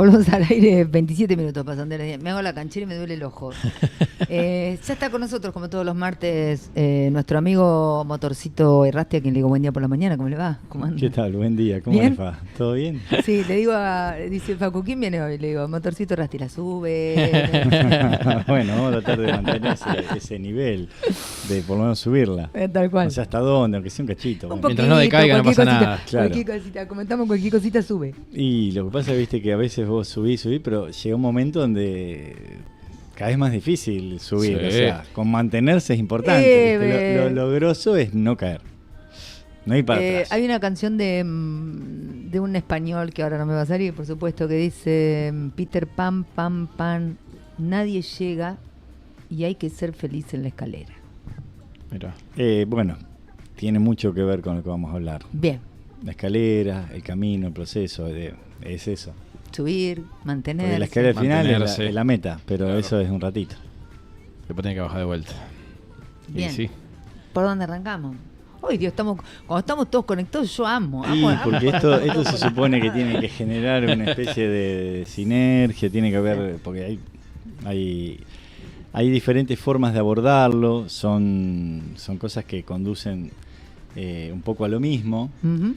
volvemos al aire. 27 minutos pasan de las 10. Me hago la canchera y me duele el ojo. Ya está con nosotros, como todos los martes, nuestro amigo Motorcito Errasti, a quien le digo buen día por la mañana. ¿Cómo le va? ¿Cómo anda? ¿Qué tal? Buen día. ¿Cómo ¿Bien? les va? ¿Todo bien? Sí, le digo dice Facu, ¿quién viene hoy? Le digo, Motorcito Errasti, la sube. Bueno, vamos a tratar de mantener ese nivel, de por lo menos subirla. Tal cual. No sé hasta dónde, aunque sea un cachito. Un Bueno. Mientras no decaiga, no pasa nada. Claro. Cualquier cosita, comentamos cualquier cosita, sube. Y lo que pasa es, viste, que a veces vos subís, pero llega un momento donde cada vez es más difícil subir. Sí. O sea, con mantenerse es importante. ¿Viste? Lo grosso es no caer. No ir para atrás. Hay una canción de un español que ahora no me va a salir, por supuesto, que dice Peter Pan, Pan, Pan, nadie llega y hay que ser feliz en la escalera. Mirá. Bueno, tiene mucho que ver con lo que vamos a hablar. Bien, La escalera, el camino, el proceso, es eso. subir, mantenerse. Porque la escalera al final Mantenerse. es la meta, pero Claro. eso es un ratito. Después tiene que bajar de vuelta. Bien. Y sí. ¿Por dónde arrancamos? Hoy, Dios, cuando estamos todos conectados, yo amo. Y porque esto se supone que tiene que generar una especie de sinergia, tiene que haber, porque hay diferentes formas de abordarlo, son cosas que conducen un poco a lo mismo. Ujú.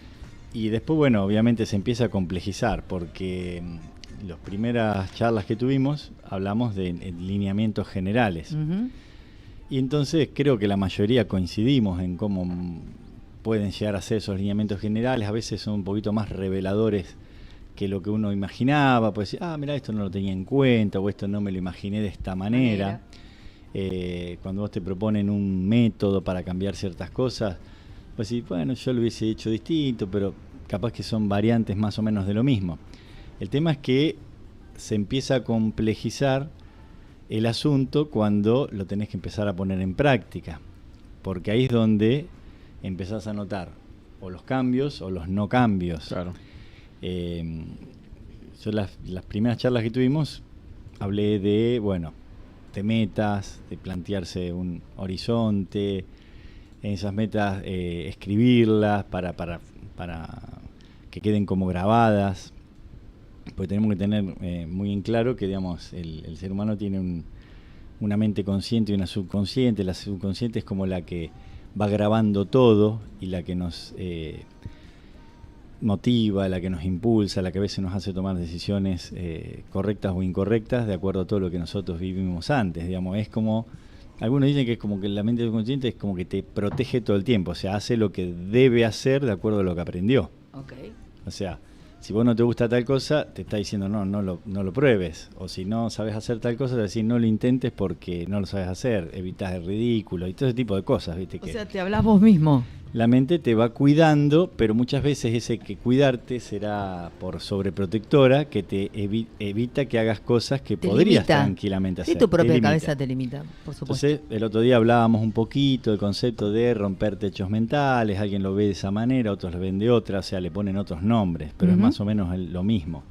Y después, bueno, obviamente se empieza a complejizar, porque las primeras charlas que tuvimos hablamos de lineamientos generales. Ujú. Y entonces creo que la mayoría coincidimos en cómo pueden llegar a ser esos lineamientos generales. A veces son un poquito más reveladores que lo que uno imaginaba. Pues decir, mira, esto no lo tenía en cuenta, o esto no me lo imaginé de esta manera. Cuando vos te proponen un método para cambiar ciertas cosas, pues sí, bueno, yo lo hubiese hecho distinto, pero capaz que son variantes más o menos de lo mismo. El tema es que se empieza a complejizar el asunto cuando lo tenés que empezar a poner en práctica, porque ahí es donde empezás a notar o los cambios o los no cambios. Claro. Yo las primeras charlas que tuvimos hablé de metas, de plantearse un horizonte, en esas metas escribirlas para que queden como grabadas. Porque tenemos que tener muy en claro que, digamos, el ser humano tiene una mente consciente y una subconsciente. La subconsciente es como la que va grabando todo y la que nos motiva, la que nos impulsa, la que a veces nos hace tomar decisiones correctas o incorrectas de acuerdo a todo lo que nosotros vivimos antes. Digamos, es como, algunos dicen que es como que la mente subconsciente es como que te protege todo el tiempo, o sea, hace lo que debe hacer de acuerdo a lo que aprendió. Okay. O sea, si vos no te gusta tal cosa, te está diciendo no lo pruebes. O si no sabes hacer tal cosa, te va a decir no lo intentes porque no lo sabes hacer, evitas el ridículo y todo ese tipo de cosas, ¿viste? O Que sea, te hablas vos mismo. la mente te va cuidando, pero muchas veces ese que cuidarte será por sobreprotectora, que te evita que hagas cosas que Te podrías limita. tranquilamente hacer. Sí, tu Te propia limita. cabeza te limita, por supuesto. Entonces, el otro día hablábamos un poquito del concepto de romper techos mentales. Alguien lo ve de esa manera, otros lo ven de otra, o sea, le ponen otros nombres, pero es más o menos lo mismo.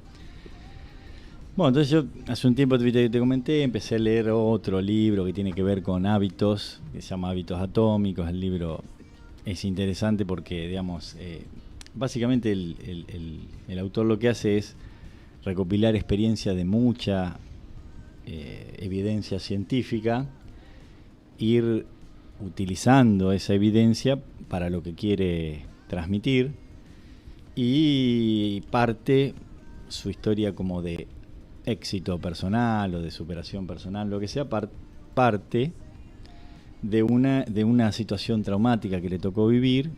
Bueno, entonces yo hace un tiempo te comenté, empecé a leer otro libro que tiene que ver con hábitos, que se llama Hábitos Atómicos. El libro es interesante porque, digamos, básicamente el autor lo que hace es recopilar experiencia de mucha evidencia científica, ir utilizando esa evidencia para lo que quiere transmitir, y parte su historia como de éxito personal o de superación personal, lo que sea, parte de una situación traumática que le tocó vivir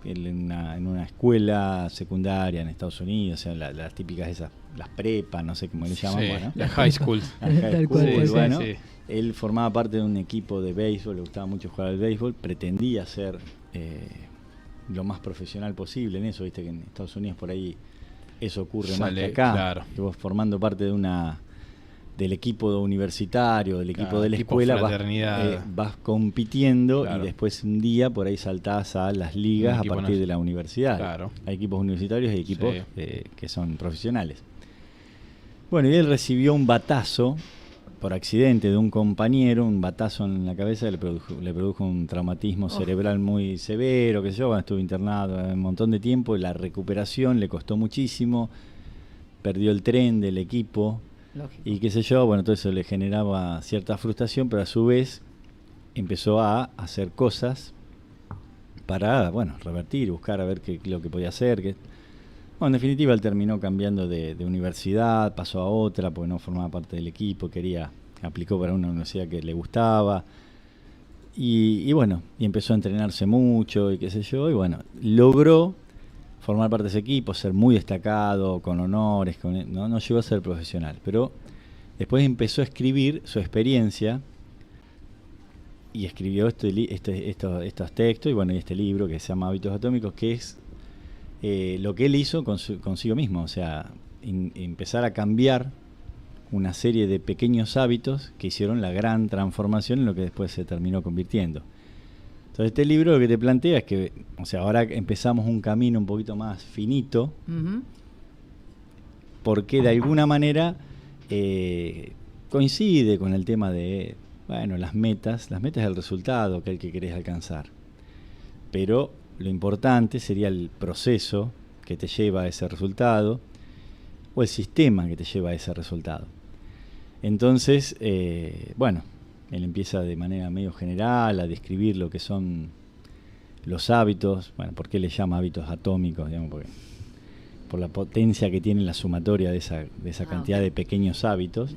en una escuela secundaria en Estados Unidos, o sea, las típicas esas, las prepas, no sé cómo le llaman. Sí, Bueno, la high school. las high Tal cual, school, sí, bueno, sí. él formaba parte de un equipo de béisbol, le gustaba mucho jugar al béisbol, pretendía ser lo más profesional posible en eso, viste que en Estados Unidos por ahí eso ocurre más que acá, claro. que vos formando parte del equipo universitario, del equipo Claro, de la tipo escuela, fraternidad. vas compitiendo, Claro. y después un día por ahí saltás a las ligas a equipo partir de la universidad. Claro. Hay equipos universitarios y equipos Sí. que son profesionales. Bueno, y él recibió un batazo por accidente de un compañero, un batazo en la cabeza que le produjo un traumatismo cerebral muy severo, que yo, bueno, estuve internado un montón de tiempo, y la recuperación le costó muchísimo. perdió el tren del equipo Lógico. y qué sé yo, bueno, todo eso le generaba cierta frustración, pero a su vez empezó a hacer cosas para, bueno, revertir, buscar a ver qué lo que podía hacer. Bueno, en definitiva él terminó cambiando de universidad, pasó a otra porque no formaba parte del equipo, aplicó para una universidad que le gustaba y bueno, y empezó a entrenarse mucho y qué sé yo, y bueno, logró formar parte de ese equipo, ser muy destacado, con honores, no llegó a ser profesional, pero después empezó a escribir su experiencia y escribió estos textos y bueno, y este libro que se llama Hábitos Atómicos, que es lo que él hizo consigo mismo, o sea, empezar a cambiar una serie de pequeños hábitos que hicieron la gran transformación en lo que después se terminó convirtiendo. Entonces este libro lo que te plantea es que, o sea, ahora empezamos un camino un poquito más finito, porque de alguna manera coincide con el tema de, bueno, las metas es el resultado que querés alcanzar, pero lo importante sería el proceso que te lleva a ese resultado o el sistema que te lleva a ese resultado. Entonces, bueno, él empieza de manera medio general a describir lo que son los hábitos. Bueno, ¿por qué le llama hábitos atómicos? Digamos, porque por la potencia que tiene la sumatoria de esa cantidad de pequeños hábitos.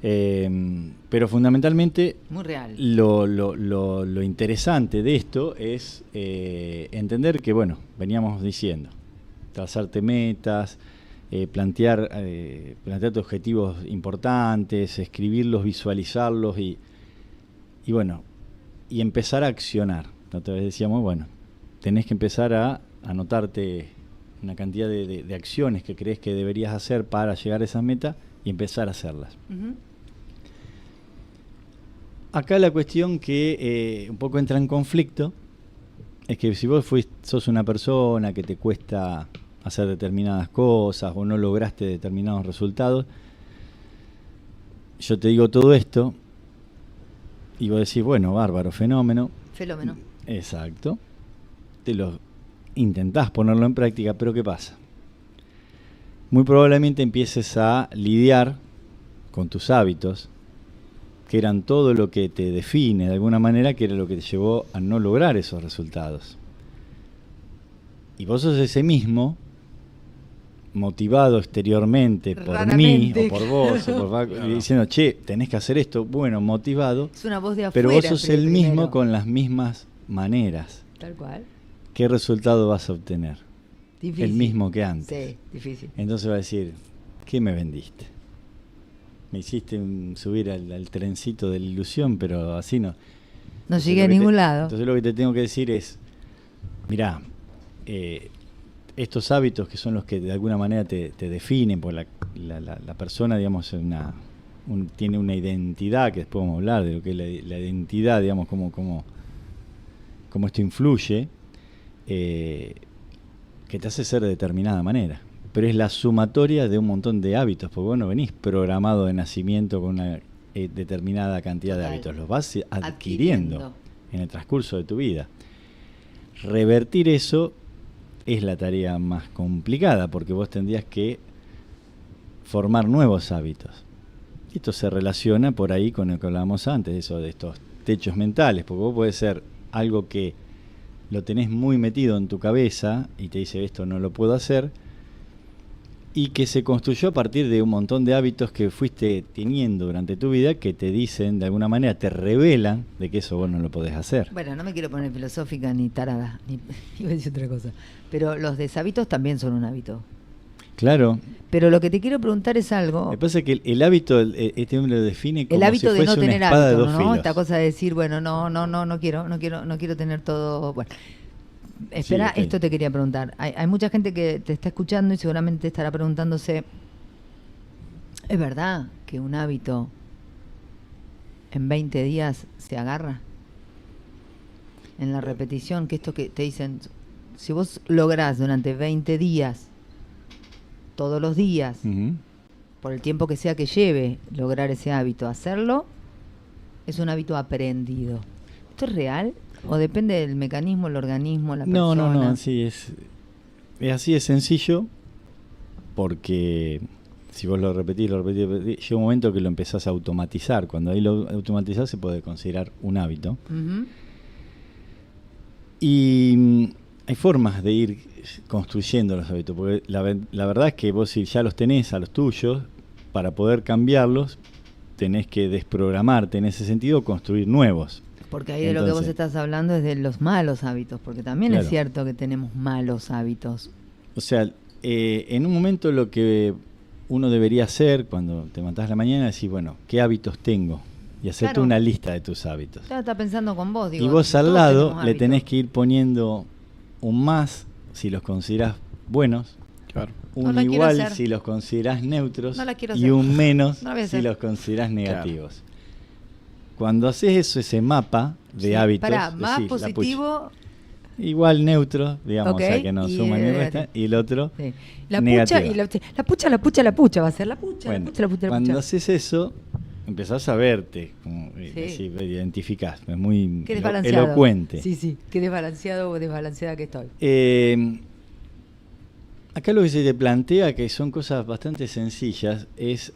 Pero fundamentalmente muy real. Lo interesante de esto es entender que, bueno, veníamos diciendo, trazarte metas, plantearte objetivos importantes, escribirlos, visualizarlos y bueno, y empezar a accionar. Otra vez decíamos, bueno, tenés que empezar a anotarte una cantidad de acciones que crees que deberías hacer para llegar a esas metas y empezar a hacerlas. Acá la cuestión que un poco entra en conflicto es que si vos sos una persona que te cuesta hacer determinadas cosas o no lograste determinados resultados, yo te digo todo esto y vos decís, bueno, bárbaro, fenómeno. Exacto. Te lo intentás ponerlo en práctica, pero ¿qué pasa? Muy probablemente empieces a lidiar con tus hábitos, que eran todo lo que te define de alguna manera, que era lo que te llevó a no lograr esos resultados. Y vos sos ese mismo, motivado exteriormente por mí, o por vos, diciendo, che, tenés que hacer esto, bueno, motivado, es una voz de afuera, pero vos sos el mismo con las mismas maneras. Tal cual. ¿Qué resultado vas a obtener? Difícil. El mismo que antes. Sí, difícil. Entonces va a decir, ¿qué me vendiste? Me hiciste subir al trencito de la ilusión, pero así no. No llegué a ningún lado. Entonces lo que te tengo que decir es, mirá, estos hábitos que son los que de alguna manera te definen, porque la persona, digamos, tiene una identidad, que después vamos a hablar de lo que es la identidad, digamos, cómo esto influye, que te hace ser de determinada manera. Pero es la sumatoria de un montón de hábitos, porque vos no venís programado de nacimiento con una determinada cantidad de hábitos, los vas adquiriendo en el transcurso de tu vida. Revertir eso es la tarea más complicada, porque vos tendrías que formar nuevos hábitos. Esto se relaciona por ahí con lo que hablábamos antes, eso de estos techos mentales, porque vos podés ser algo que lo tenés muy metido en tu cabeza y te dice, esto no lo puedo hacer, y que se construyó a partir de un montón de hábitos que fuiste teniendo durante tu vida, que te dicen, de alguna manera, te revelan de que eso vos no lo podés hacer. Bueno, no me quiero poner filosófica ni tarada, iba a decir otra cosa, pero los deshábitos también son un hábito. Claro. Pero lo que te quiero preguntar es algo. Me pasa que el hábito, este hombre lo define como el hábito si de fuese no tener una espada de hábito, dos ¿no? filos. Esta cosa de decir, bueno, no quiero tener todo. Bueno, espera, Sí, okay. Esto te quería preguntar. Hay mucha gente que te está escuchando y seguramente estará preguntándose, ¿es verdad que un hábito en 20 días se agarra? En la repetición, que esto que te dicen, si vos lográs durante 20 días, todos los días, por el tiempo que sea que lleve lograr ese hábito, hacerlo, es un hábito aprendido. ¿Esto es real? ¿O depende del mecanismo, el organismo, la persona? No, sí, es así de sencillo. porque si vos lo repetís, llega un momento que lo empezás a automatizar. Cuando ahí lo automatizás se puede considerar un hábito. Ujú. Y hay formas de ir construyendo los hábitos, porque la verdad es que vos, si ya los tenés a los tuyos, para poder cambiarlos tenés que desprogramarte en ese sentido, construir nuevos. Porque ahí de lo que vos estás hablando es de los malos hábitos, porque también Claro. es cierto que tenemos malos hábitos. O sea, en un momento lo que uno debería hacer cuando te levantás a la mañana es decir, bueno, ¿qué hábitos tengo? Y hacerte Claro. una lista de tus hábitos. Está pensando con vos, digo. Y vos al todos lado tenemos le tenés hábitos. que ir poniendo un más si los considerás buenos, Claro. No un la quiero igual hacer. si los considerás neutros No la quiero y hacer. un menos No la voy a si hacer. los considerás negativos. Cuando haces eso, ese mapa de Sí, hábitos, pará, más decís, la pucha, positivo. igual neutro, digamos, Ok, o sea que no y suman ni negativo. restan, y el otro Sí. La negativa. pucha y la pucha va a ser la pucha, Bueno, la pucha, la pucha, la cuando pucha. haces eso, empezás a verte, como, Sí. identificás, es muy Qué desbalanceado. elocuente. Sí, qué desbalanceado o desbalanceada que estoy. Acá lo que se te plantea, que son cosas bastante sencillas,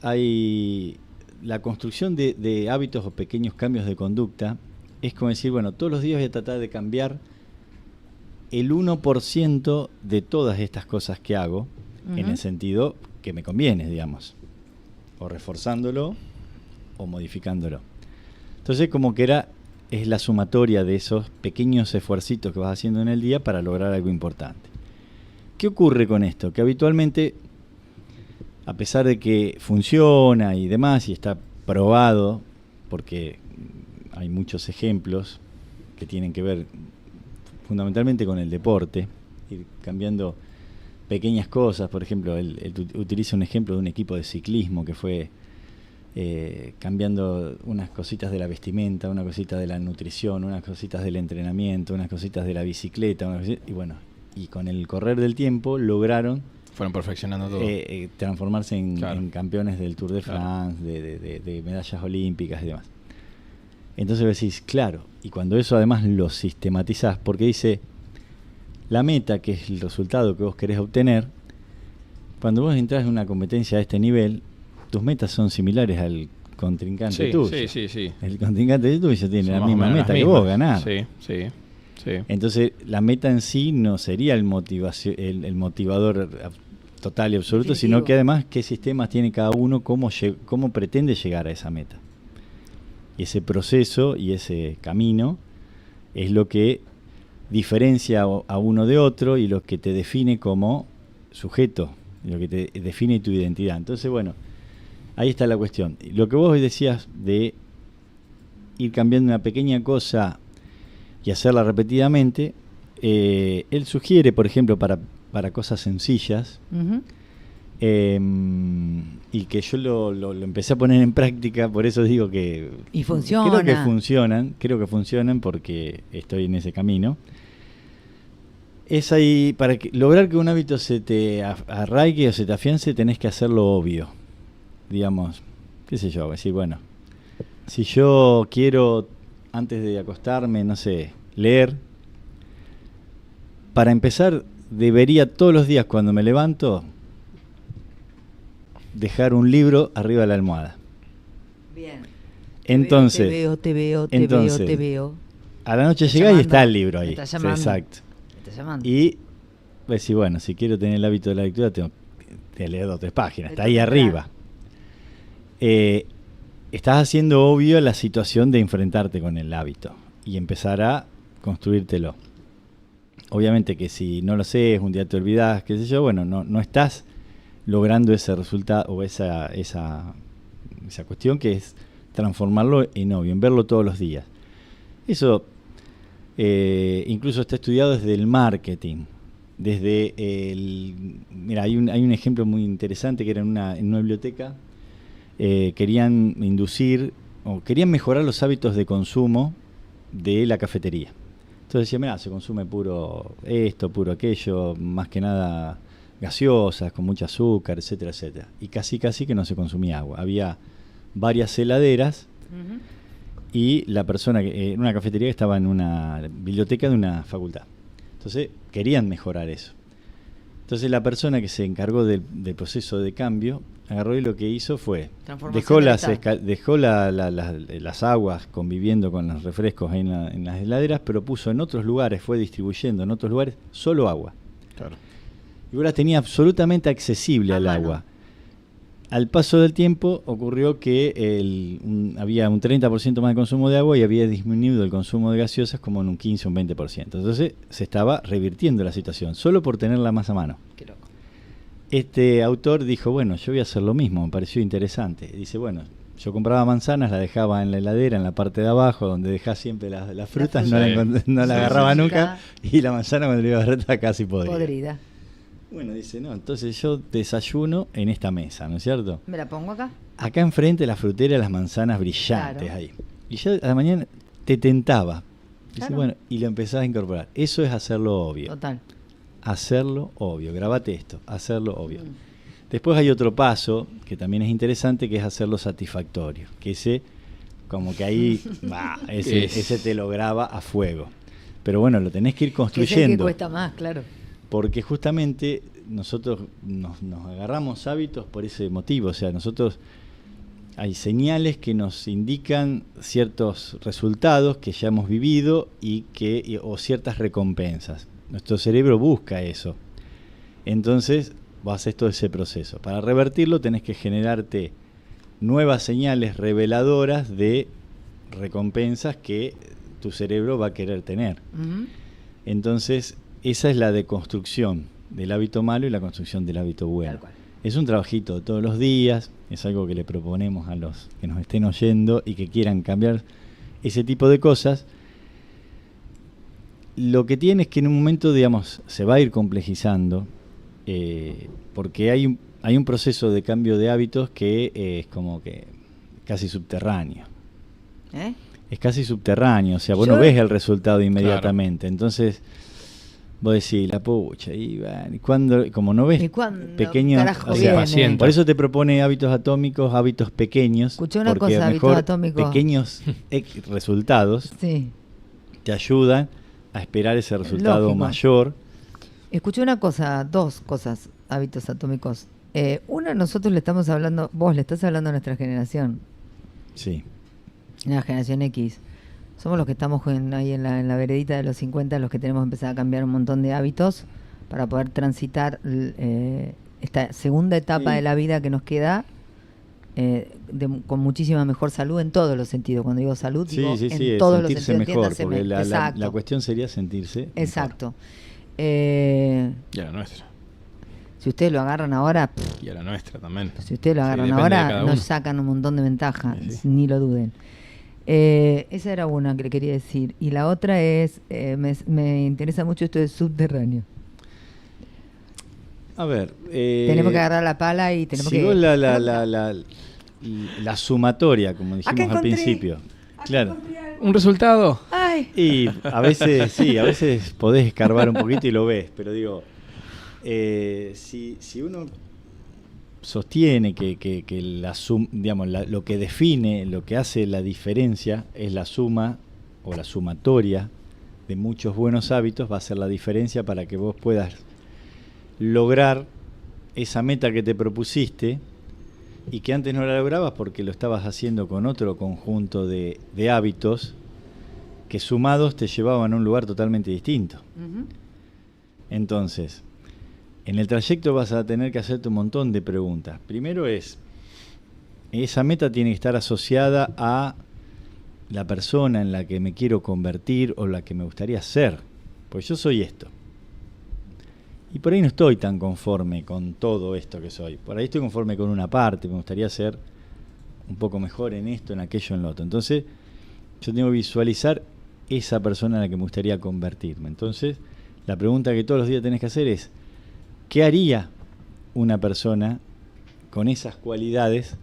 hay la construcción de hábitos o pequeños cambios de conducta. Es como decir, bueno, todos los días voy a tratar de cambiar el 1% de todas estas cosas que hago, en Ujú. el sentido que me conviene, digamos, o reforzándolo o modificándolo. Entonces, como que es la sumatoria de esos pequeños esfuercitos que vas haciendo en el día para lograr algo importante. ¿Qué ocurre con esto? Que habitualmente, a pesar de que funciona y demás, y está probado, porque hay muchos ejemplos que tienen que ver fundamentalmente con el deporte, ir cambiando pequeñas cosas. Por ejemplo, él utiliza un ejemplo de un equipo de ciclismo que fue cambiando unas cositas de la vestimenta, unas cositas de la nutrición, unas cositas del entrenamiento, unas cositas de la bicicleta, y bueno, y con el correr del tiempo lograron Fueron perfeccionando todo. transformarse Claro. en campeones del Tour de Claro. France, de medallas olímpicas y demás. Entonces vos decís, claro, y cuando eso además lo sistematizás, porque dice, la meta, que es el resultado que vos querés obtener, cuando vos entrás en una competencia a este nivel, tus metas son similares al contrincante Sí, tuyo. sí. El contrincante tuyo tiene Son la más o misma menos meta las que mismas. vos, ganar. Sí. Entonces, la meta en sí no sería el motivador total y absoluto, Definitivo. sino que además qué sistemas tiene cada uno, cómo pretende llegar a esa meta. Y ese proceso y ese camino es lo que diferencia a uno de otro y lo que te define como sujeto, lo que te define tu identidad. Entonces, bueno, ahí está la cuestión. Lo que vos hoy decías de ir cambiando una pequeña cosa y hacerla repetidamente, él sugiere, por ejemplo, para cosas sencillas, Ujú. y que yo lo empecé a poner en práctica, por eso digo que Y funciona. creo que funcionan porque estoy en ese camino. Es ahí, para lograr que un hábito se te arraigue o se te afiance, tenés que hacerlo obvio. Digamos, qué sé yo, decir, bueno, si yo quiero, antes de acostarme, no sé, leer, para empezar, debería todos los días cuando me levanto, dejar un libro arriba de la almohada. Bien. Entonces, Te veo. a la noche Está llegás y llamando. está el libro ahí. Está llamando. Exacto. Me está llamando. Y pues sí, bueno, si quiero tener el hábito de la lectura, tengo que leer 2 o 3 páginas. Está ahí Tengo que arriba. Estás haciendo obvio la situación de enfrentarte con el hábito y empezar a construírtelo. Obviamente que si no lo sé, un día te olvidás, qué sé yo, bueno, no estás logrando ese resultado o esa cuestión que es transformarlo en obvio, en verlo todos los días. Eso incluso está estudiado desde el marketing. Mira, hay un ejemplo muy interesante que era en una biblioteca. Querían inducir o querían mejorar los hábitos de consumo de la cafetería. Entonces decían, mira, se consume puro esto, puro aquello, más que nada gaseosas, con mucho azúcar, etcétera, etcétera. Y casi que no se consumía agua. Había varias heladeras. Ujú. Y la persona, en una cafetería que estaba en una biblioteca de una facultad. Entonces querían mejorar eso. Entonces la persona que se encargó del proceso de cambio agarró y lo que hizo fue Transformación dejó las aguas conviviendo con los refrescos ahí en las heladeras, pero puso en otros lugares, fue distribuyendo en otros lugares solo agua. Claro. Y ahora tenía absolutamente accesible al agua. Al paso del tiempo ocurrió que había un 30% más de consumo de agua y había disminuido el consumo de gaseosas como en un 15 o un 20%. Entonces se estaba revirtiendo la situación, solo por tenerla más a mano. Qué loco. Este autor dijo, bueno, yo voy a hacer lo mismo, me pareció interesante. Dice, bueno, yo compraba manzanas, la dejaba en la heladera, en la parte de abajo, donde dejás siempre las frutas, no la agarraba nunca, y la manzana cuando la iba a agarrar estaba casi podrida. Bueno, dice, no, entonces yo desayuno en esta mesa, ¿no es cierto? ¿Me la pongo acá? Acá enfrente la frutera, las manzanas brillantes, claro, ahí. Y ya a la mañana te tentaba. Dice, claro, bueno, y lo empezás a incorporar. Eso es hacerlo obvio. Total. Hacerlo obvio. Grabate esto, hacerlo obvio. Después hay otro paso que también es interesante, que es hacerlo satisfactorio. Que ese, como que ahí, ese te lo graba a fuego. Pero bueno, lo tenés que ir construyendo. Que es el que cuesta más, claro. Porque justamente nosotros nos agarramos hábitos por ese motivo. O sea, nosotros hay señales que nos indican ciertos resultados que ya hemos vivido o ciertas recompensas. Nuestro cerebro busca eso. Entonces, vos haces todo ese proceso. Para revertirlo tenés que generarte nuevas señales reveladoras de recompensas que tu cerebro va a querer tener. Entonces, esa es la deconstrucción del hábito malo y la construcción del hábito bueno. Es un trabajito de todos los días, es algo que le proponemos a los que nos estén oyendo y que quieran cambiar ese tipo de cosas. Lo que tiene es que en un momento, digamos, se va a ir complejizando, porque hay un proceso de cambio de hábitos que es como que casi subterráneo. Es casi subterráneo, o sea, vos no ves el resultado inmediatamente. Claro. Entonces, vos decís, la pucha, y cuando, como no ves pequeños, o sea, por eso te propone hábitos atómicos, hábitos pequeños. Escuché una cosa, hábitos atómicos. Pequeños resultados te ayudan a esperar ese resultado mayor. Escuché una cosa, dos cosas, hábitos atómicos. Una, nosotros le estamos hablando, vos le estás hablando a nuestra generación. Sí. La generación X. Somos los que estamos ahí en la veredita de los 50, los que tenemos que empezar a cambiar un montón de hábitos para poder transitar esta segunda etapa de la vida que nos queda con muchísima mejor salud en todos los sentidos. Cuando digo salud, digo en todos los sentidos. Mejor, porque la cuestión sería sentirse exacto. Y a la nuestra. Si ustedes lo agarran ahora... Y a la nuestra también. Si ustedes lo agarran ahora, nos sacan un montón de ventaja, ni lo duden. Esa era una que le quería decir. Y la otra es, me interesa mucho esto de subterráneo. A ver... tenemos que agarrar la pala y tenemos que... la sumatoria, como dijimos al principio. Claro. ¿Un resultado? Ay. Y a veces podés escarbar un poquito y lo ves, pero digo, si uno sostiene que lo que define, lo que hace la diferencia es la suma o la sumatoria de muchos buenos hábitos, va a ser la diferencia para que vos puedas lograr esa meta que te propusiste y que antes no la lograbas porque lo estabas haciendo con otro conjunto de hábitos que sumados te llevaban a un lugar totalmente distinto. Entonces, en el trayecto vas a tener que hacerte un montón de preguntas. Primero esa meta tiene que estar asociada a la persona en la que me quiero convertir o la que me gustaría ser. Pues yo soy esto. Y por ahí no estoy tan conforme con todo esto que soy. Por ahí estoy conforme con una parte, me gustaría ser un poco mejor en esto, en aquello, en lo otro. Entonces, yo tengo que visualizar esa persona en la que me gustaría convertirme. Entonces, la pregunta que todos los días tenés que hacer es, ¿qué haría una persona con esas cualidades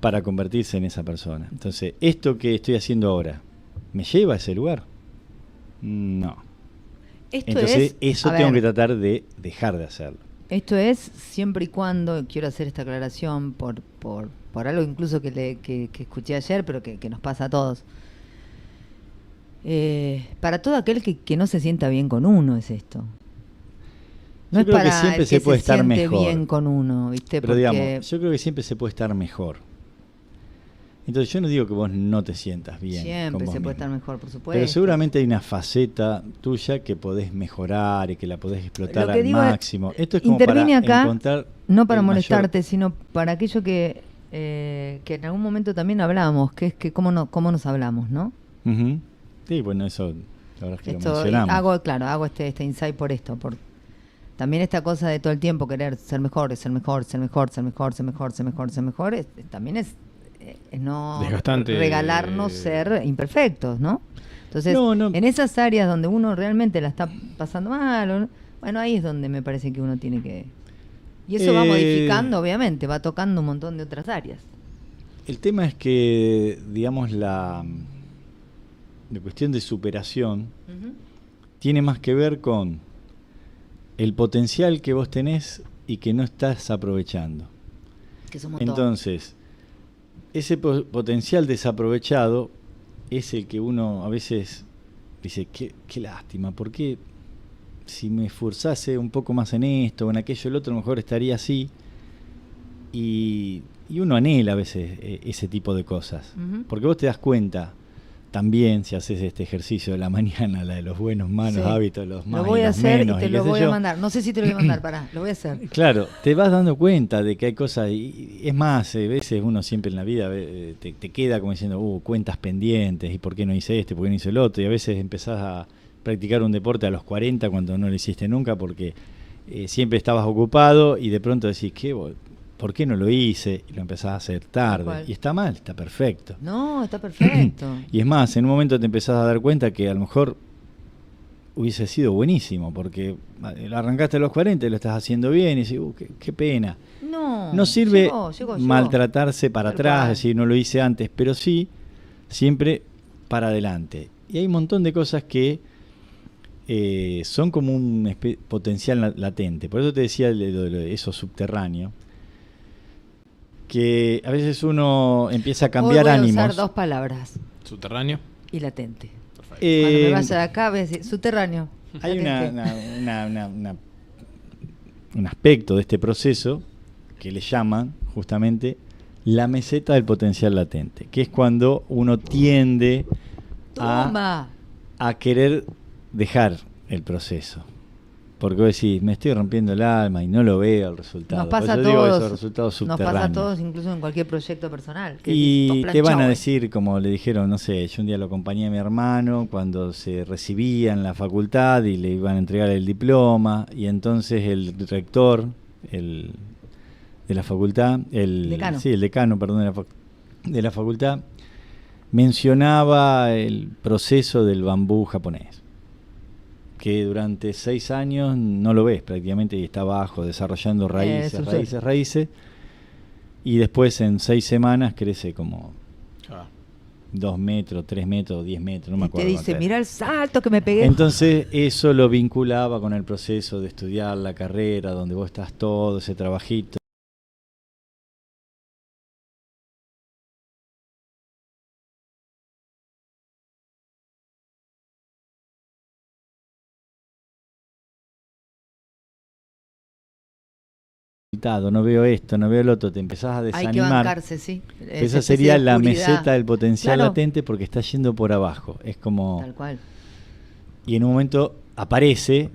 para convertirse en esa persona? Entonces, ¿esto que estoy haciendo ahora me lleva a ese lugar? No. Entonces, eso tengo que tratar de dejar de hacerlo. Esto es siempre y cuando, quiero hacer esta aclaración por algo incluso que escuché ayer, pero que nos pasa a todos. Para todo aquel que no se sienta bien con uno es esto. No Yo es creo que para siempre el se que puede se estar siente mejor. bien con uno, ¿viste? Pero Porque digamos, yo creo que siempre se puede estar mejor. Entonces yo no digo que vos no te sientas bien. siempre con vos se puede mismo. estar mejor, por supuesto. Pero seguramente hay una faceta tuya que podés mejorar y que la podés explotar Lo que al digo es, máximo. Esto es como para intervine acá, encontrar no para el molestarte, sino para aquello que en algún momento también hablamos, que es que cómo nos hablamos, ¿no? Ujú. Sí, bueno, eso la verdad es que lo Esto, mencionamos. hago este insight por esto, por también esta cosa de todo el tiempo querer ser mejor, ser mejor, ser mejor, ser mejor, ser mejor, ser mejor, ser mejor, también es no desgastante. regalarnos ser imperfectos, ¿no? Entonces, No. en esas áreas donde uno realmente la está pasando mal, bueno, ahí es donde me parece que uno tiene que... Y eso va modificando, obviamente, va tocando un montón de otras áreas. El tema es que, digamos, la cuestión de superación tiene más que ver con el potencial que vos tenés y que no estás aprovechando. Que somos Entonces, ese potencial desaprovechado es el que uno a veces dice, qué lástima, ¿por qué si me esforzase un poco más en esto o en aquello, el otro mejor estaría así? Y uno anhela a veces ese tipo de cosas. Porque vos te das cuenta también, si haces este ejercicio de la mañana, la de los buenos malos hábitos, los más lo voy y a los hacer menos, y te lo voy a mandar. No sé si te lo voy a mandar, pará, lo voy a hacer. Claro, te vas dando cuenta de que hay cosas, y es más, a veces uno siempre en la vida te queda como diciendo, cuentas pendientes, y por qué no hice este, por qué no hice el otro, y a veces empezás a practicar un deporte a los 40 cuando no lo hiciste nunca porque siempre estabas ocupado y de pronto decís, ¿por qué no lo hice? Y lo empezás a hacer tarde. Y está mal, está perfecto. No, está perfecto. Y es más, en un momento te empezás a dar cuenta que a lo mejor hubiese sido buenísimo, porque lo arrancaste a los 40 y lo estás haciendo bien y decís, qué pena. No sirve llegó. maltratarse para Tal atrás, cual. decir, no lo hice antes, pero sí, siempre para adelante. Y hay un montón de cosas que son como un potencial latente. Por eso te decía de eso subterráneo, que a veces uno empieza a cambiar Hoy voy ánimos. a usar dos palabras. Subterráneo Y latente. Perfecto. Cuando me vaya de acá voy a decir subterráneo. Hay latente. un aspecto de este proceso que le llaman justamente la meseta del potencial latente, que es cuando uno tiende a querer dejar el proceso. Porque vos decís, me estoy rompiendo el alma y no lo veo el resultado. Nos pasa a digo todos. esos resultados subterráneos. Nos pasa a todos, incluso en cualquier proyecto personal. Y te van a decir, como le dijeron, no sé, yo un día lo acompañé a mi hermano cuando se recibía en la facultad y le iban a entregar el diploma, y entonces el rector, de la facultad, el decano, perdón, de la facultad, mencionaba el proceso del bambú japonés, que durante 6 años no lo ves prácticamente y está abajo desarrollando raíces, y después en 6 semanas crece como 2 metros, 3 metros, 10 metros, no me acuerdo. Te dice, mirá el salto que me pegué. Entonces eso lo vinculaba con el proceso de estudiar la carrera, donde vos estás todo ese trabajito. No veo esto, no veo el otro, te empezás a desanimar. Hay que bancarse, sí. Esa sería la meseta del potencial latente, porque está yendo por abajo. Es como... Tal cual. Y en un momento aparece,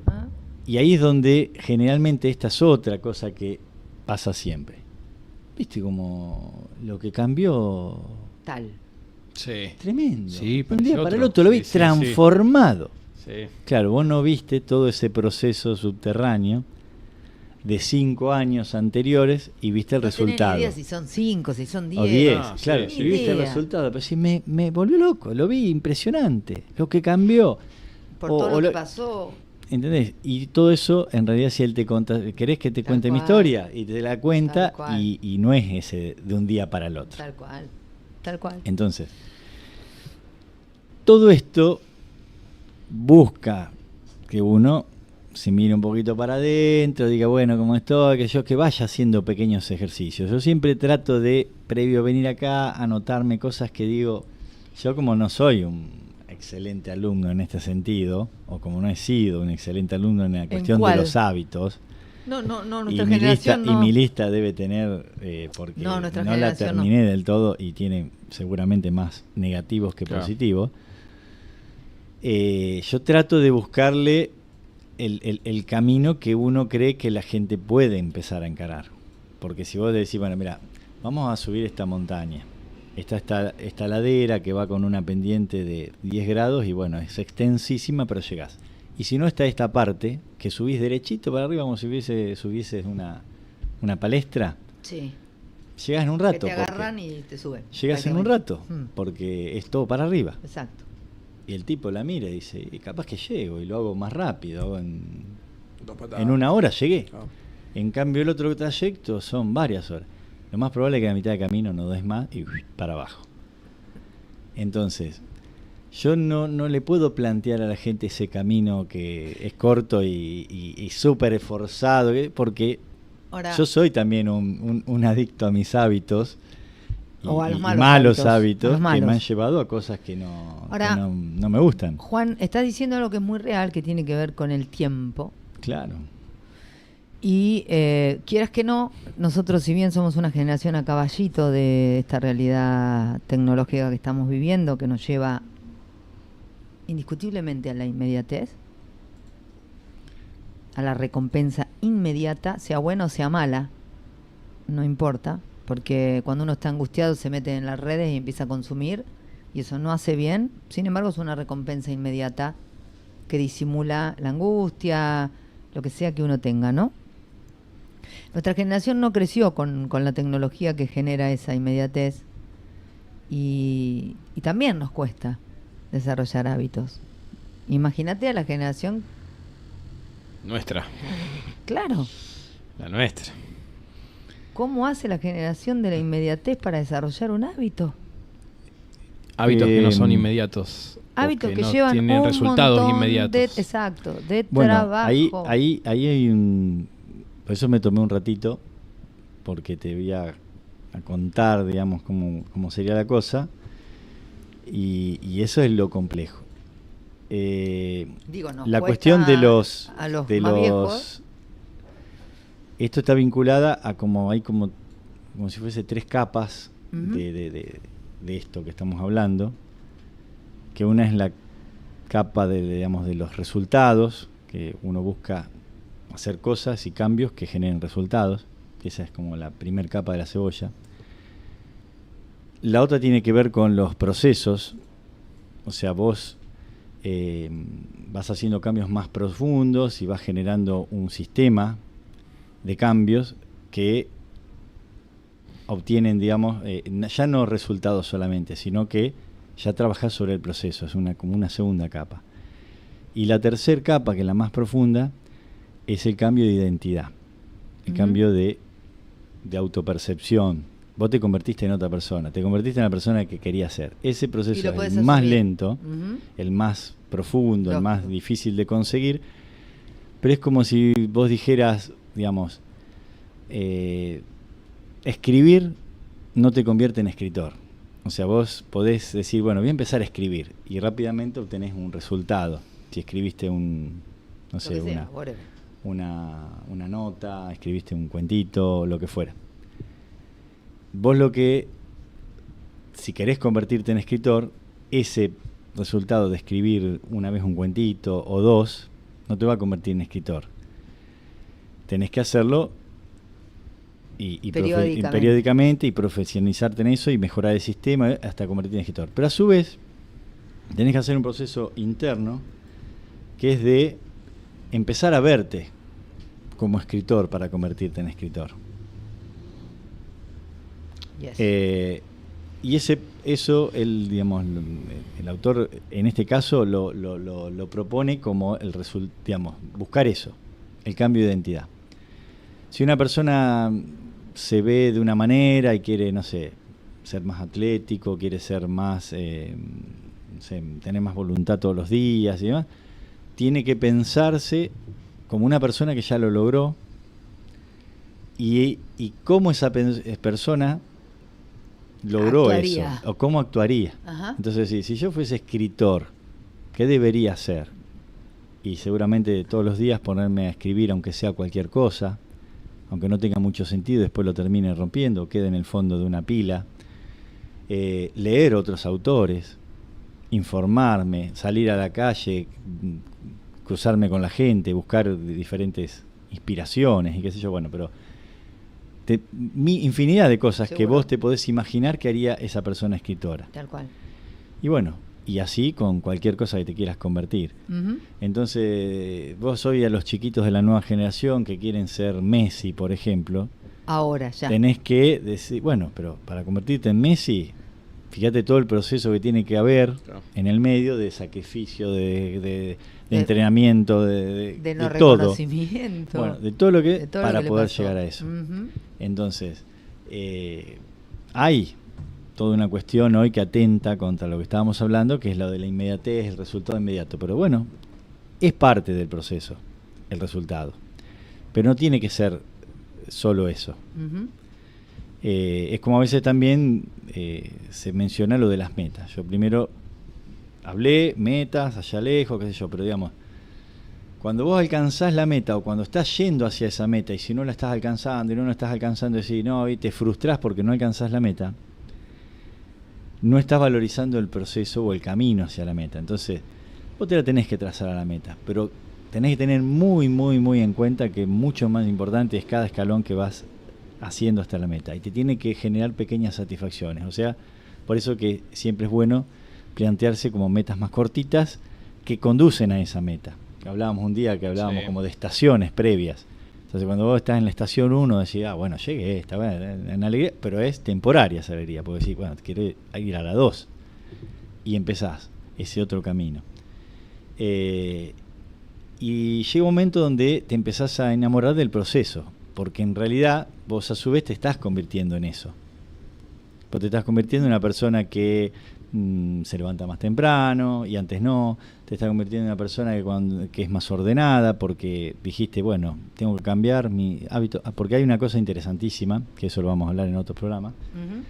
y ahí es donde generalmente esta es otra cosa que pasa siempre. ¿Viste como lo que cambió? Tal. Sí. Tremendo. Sí, un día para el otro lo vi transformado. Sí. Claro, vos no viste todo ese proceso subterráneo de 5 años anteriores y viste el resultado. No tenés idea si son 5, si son 10. O 10, no, claro, sí, si viste el resultado, pero sí me volvió loco, lo vi impresionante, lo que cambió. Por todo lo que pasó. ¿Entendés? Y todo eso, en realidad, si él te cuenta, ¿querés que te cuente mi historia? Y te la cuenta, y no es ese de un día para el otro. Tal cual. Entonces, todo esto busca que uno se mire un poquito para adentro, diga, bueno, como estoy, que vaya haciendo pequeños ejercicios. Yo siempre trato de, previo a venir acá, anotarme cosas que digo, yo como no soy un excelente alumno en este sentido, o como no he sido un excelente alumno en la cuestión de los hábitos. No, nuestra generación Y mi lista debe tener, porque no la terminé del todo y tiene seguramente más negativos que positivos. Yo trato de buscarle el camino que uno cree que la gente puede empezar a encarar. Porque si vos decís, bueno, mira, vamos a subir esta montaña. Está esta ladera que va con una pendiente de 10 grados y bueno, es extensísima, pero llegás. Y si no, está esta parte que subís derechito para arriba como si subieses una palestra. Sí. Llegás en un rato. Que te agarran y te suben. Llegas en un rato, porque es todo para arriba. Exacto. Y el tipo la mira y dice, capaz que llego y lo hago más rápido. En 1 hora llegué. Oh. En cambio el otro trayecto son varias horas. Lo más probable es que a mitad de camino no des más y para abajo. Entonces, yo no le puedo plantear a la gente ese camino que es corto y súper esforzado, porque ahora, yo soy también un adicto a mis hábitos o a los malos hábitos que me han llevado a cosas que no me gustan. Juan, estás diciendo algo que es muy real, que tiene que ver con el tiempo. Claro. Y quieras que no, nosotros si bien somos una generación a caballito de esta realidad tecnológica que estamos viviendo, que nos lleva indiscutiblemente a la inmediatez, a la recompensa inmediata, sea buena o sea mala, no importa, porque cuando uno está angustiado se mete en las redes y empieza a consumir, y eso no hace bien. Sin embargo, es una recompensa inmediata que disimula la angustia, lo que sea que uno tenga, ¿no? Nuestra generación no creció con la tecnología que genera esa inmediatez y también nos cuesta desarrollar hábitos. Imagínate a la generación nuestra. Claro. La nuestra. ¿Cómo hace la generación de la inmediatez para desarrollar un hábito? Hábitos que no son inmediatos. Hábitos que no llevan tienen un resultados montón inmediatos. De trabajo. Ahí hay un... Por eso me tomé un ratito, porque te voy a contar, digamos, cómo sería la cosa. Y eso es lo complejo. La cuestión de los viejos. Esto está vinculada a como si fuese 3 capas de esto que estamos hablando, que una es la capa de los resultados, que uno busca hacer cosas y cambios que generen resultados, que esa es como la primer capa de la cebolla. La otra tiene que ver con los procesos, o sea, vos vas haciendo cambios más profundos y vas generando un sistema de cambios que obtienen, digamos, ya no resultados solamente, sino que ya trabajás sobre el proceso, es como una segunda capa. Y la tercera capa, que es la más profunda, es el cambio de identidad, el cambio de autopercepción. Vos te convertiste en otra persona, te convertiste en la persona que querías ser. Ese proceso es el más lento, el más profundo, el más difícil de conseguir, pero es como si vos dijeras, digamos, escribir no te convierte en escritor. O sea, vos podés decir, bueno, voy a empezar a escribir y rápidamente obtenés un resultado. Si escribiste una nota, escribiste un cuentito, lo que fuera. Vos si querés convertirte en escritor, ese resultado de escribir una vez un cuentito o 2, no te va a convertir en escritor. Tenés que hacerlo periódicamente y profesionalizarte en eso y mejorar el sistema hasta convertirte en escritor. Pero a su vez, tenés que hacer un proceso interno que es de empezar a verte como escritor para convertirte en escritor. Yes. Y el autor en este caso lo propone como buscar eso, el cambio de identidad. Si una persona se ve de una manera y quiere, no sé, ser más atlético, quiere ser más, tener más voluntad todos los días y demás, tiene que pensarse como una persona que ya lo logró y cómo esa persona logró eso, o cómo actuaría. Ajá. Entonces, si yo fuese escritor ¿qué debería hacer? Y seguramente todos los días ponerme a escribir, aunque sea cualquier cosa, aunque no tenga mucho sentido, después lo termine rompiendo, quede en el fondo de una pila. Leer otros autores, informarme, salir a la calle, cruzarme con la gente, buscar diferentes inspiraciones y qué sé yo, bueno, pero infinidad de cosas que vos te podés imaginar que haría esa persona escritora. Tal cual. Y bueno, y así con cualquier cosa que te quieras convertir. Uh-huh. Entonces, vos hoy a los chiquitos de la nueva generación que quieren ser Messi, por ejemplo, ahora ya tenés que decir, bueno, pero para convertirte en Messi, fíjate todo el proceso que tiene que haber en el medio de sacrificio, de entrenamiento, de no de todo. reconocimiento. Bueno, de todo lo que todo para lo que poder pasó. llegar a eso. Uh-huh. Entonces, hay toda una cuestión hoy que atenta contra lo que estábamos hablando, que es lo de la inmediatez, el resultado inmediato. Pero bueno, es parte del proceso, el resultado. Pero no tiene que ser solo eso. Uh-huh. Es como a veces también se menciona lo de las metas. Yo primero hablé, metas, allá lejos, qué sé yo, pero digamos, cuando vos alcanzás la meta o cuando estás yendo hacia esa meta y si no la estás alcanzando y no la estás alcanzando, decís, no, y te frustrás porque no alcanzás la meta, no estás valorizando el proceso o el camino hacia la meta. Entonces, vos te la tenés que trazar a la meta, pero tenés que tener muy, muy, muy en cuenta que mucho más importante es cada escalón que vas haciendo hasta la meta y te tiene que generar pequeñas satisfacciones. O sea, por eso que siempre es bueno plantearse como metas más cortitas que conducen a esa meta. Hablábamos un día que hablábamos Sí. como de estaciones previas. Entonces cuando vos estás en la estación 1 decís, bueno, llegué, está bueno, en alegría, pero es temporaria esa alegría, porque decís, bueno, quiero ir a la 2 y empezás ese otro camino. Y llega un momento donde te empezás a enamorar del proceso, porque en realidad vos a su vez te estás convirtiendo en eso. Vos te estás convirtiendo en una persona que se levanta más temprano y antes no. Te estás convirtiendo en una persona que es más ordenada porque dijiste, bueno, tengo que cambiar mi hábito. Porque hay una cosa interesantísima, que eso lo vamos a hablar en otro programa, Uh-huh.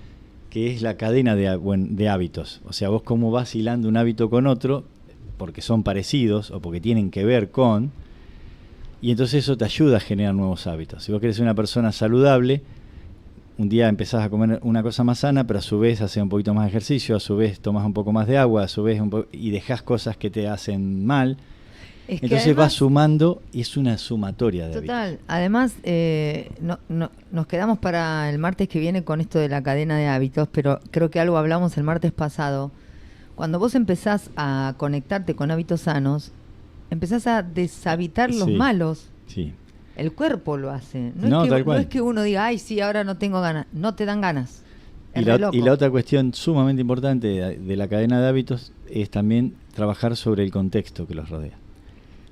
que es la cadena de hábitos. O sea, vos cómo vas hilando un hábito con otro porque son parecidos o porque tienen que ver con, y entonces eso te ayuda a generar nuevos hábitos. Si vos querés ser una persona saludable, un día empezás a comer una cosa más sana, pero a su vez haces un poquito más de ejercicio, a su vez tomás un poco más de agua, a su vez y dejás cosas que te hacen mal. Es que Entonces además, vas sumando y es una sumatoria de total, hábitos. además nos quedamos para el martes que viene con esto de la cadena de hábitos, pero creo que algo hablamos el martes pasado. Cuando vos empezás a conectarte con hábitos sanos, empezás a deshabitar los Sí. malos. Sí. El cuerpo lo hace. No, tal cual. No es que uno diga, ay, sí, ahora no tengo ganas. No te dan ganas. Es Y re loco. la otra cuestión sumamente importante de la cadena de hábitos es también trabajar sobre el contexto que los rodea.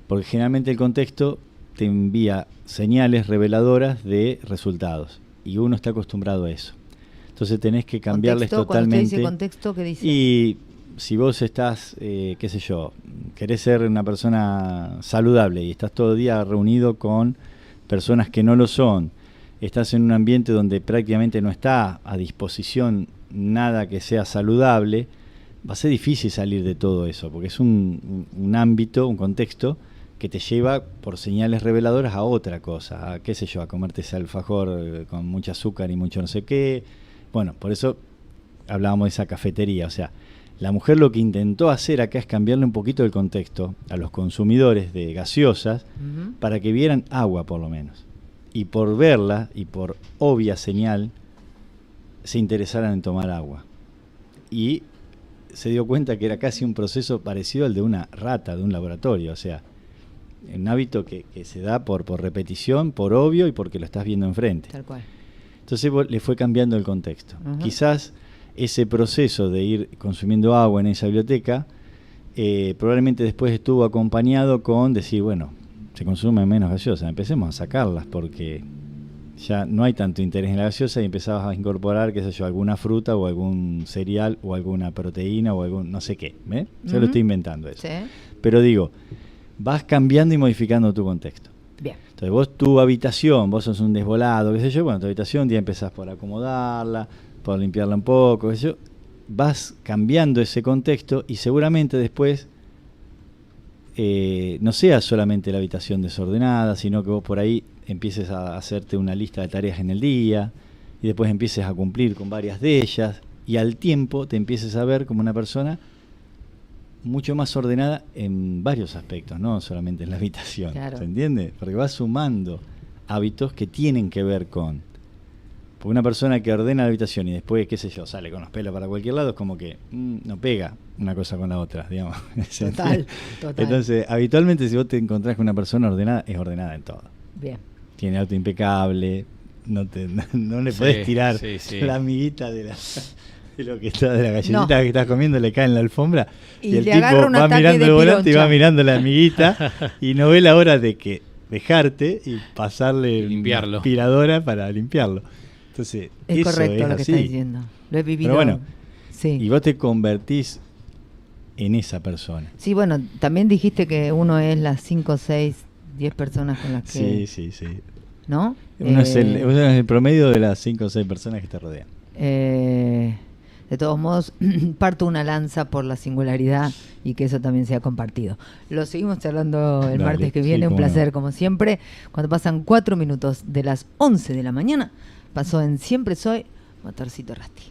Porque generalmente el contexto te envía señales reveladoras de resultados y uno está acostumbrado a eso. Entonces tenés que cambiarles Contexto, cuando usted totalmente. dice contexto, ¿qué dice? Y si vos estás, qué sé yo, querés ser una persona saludable y estás todo el día reunido con personas que no lo son, estás en un ambiente donde prácticamente no está a disposición nada que sea saludable, va a ser difícil salir de todo eso, porque es un ámbito, un contexto que te lleva por señales reveladoras a otra cosa, a qué sé yo, a comerte ese alfajor con mucho azúcar y mucho no sé qué. Bueno, por eso hablábamos de esa cafetería, o sea, la mujer lo que intentó hacer acá es cambiarle un poquito el contexto a los consumidores de gaseosas Ujú. para que vieran agua por lo menos. Y por verla y por obvia señal se interesaran en tomar agua. Y se dio cuenta que era casi un proceso parecido al de una rata, de un laboratorio. O sea, un hábito que se da por repetición, por obvio y porque lo estás viendo enfrente. Tal cual. Entonces le fue cambiando el contexto. Ajá. Quizás ese proceso de ir consumiendo agua en esa biblioteca probablemente después estuvo acompañado con decir, bueno, se consume menos gaseosa, empecemos a sacarlas porque ya no hay tanto interés en la gaseosa y empezabas a incorporar, qué sé yo, alguna fruta o algún cereal o alguna proteína o algún no sé qué. ¿Ves? Yo lo estoy inventando eso. Sí. Pero digo, vas cambiando y modificando tu contexto. Bien. Entonces vos tu habitación, vos sos un desvolado, qué sé yo, bueno, tu habitación ya empezás por acomodarla, por limpiarla un poco, qué sé yo, vas cambiando ese contexto y seguramente después no sea solamente la habitación desordenada, sino que vos por ahí empieces a hacerte una lista de tareas en el día y después empieces a cumplir con varias de ellas y al tiempo te empieces a ver como una persona mucho más ordenada en varios aspectos, no solamente en la habitación. Claro. ¿Se entiende? Porque vas sumando hábitos que tienen que ver con... Porque una persona que ordena la habitación y después, qué sé yo, sale con los pelos para cualquier lado, es como que no pega una cosa con la otra, digamos. Total. Entonces, habitualmente si vos te encontrás con una persona ordenada, es ordenada en todo. Bien. Tiene auto impecable, no le podés tirar la amiguita de lo que está de la galletita que estás comiendo, le cae en la alfombra y el tipo va mirando el volante y va mirando la amiguita y no ve la hora de dejarte y pasarle limpiarlo. Una aspiradora para limpiarlo. Entonces, es eso correcto es lo que así. está diciendo. Lo he vivido. Pero bueno, sí. Y vos te convertís en esa persona. Sí, bueno, también dijiste que uno es las 5, 6, 10 personas con las que... Sí. ¿No? Uno es el promedio de las 5 o 6 personas que te rodean. De todos modos, parto una lanza por la singularidad y que eso también sea compartido. Lo seguimos charlando el martes que viene. Un placer, como siempre. Cuando pasan 4 minutos de las 11 de la mañana, pasó en Siempre Soy Motorcito Rasti.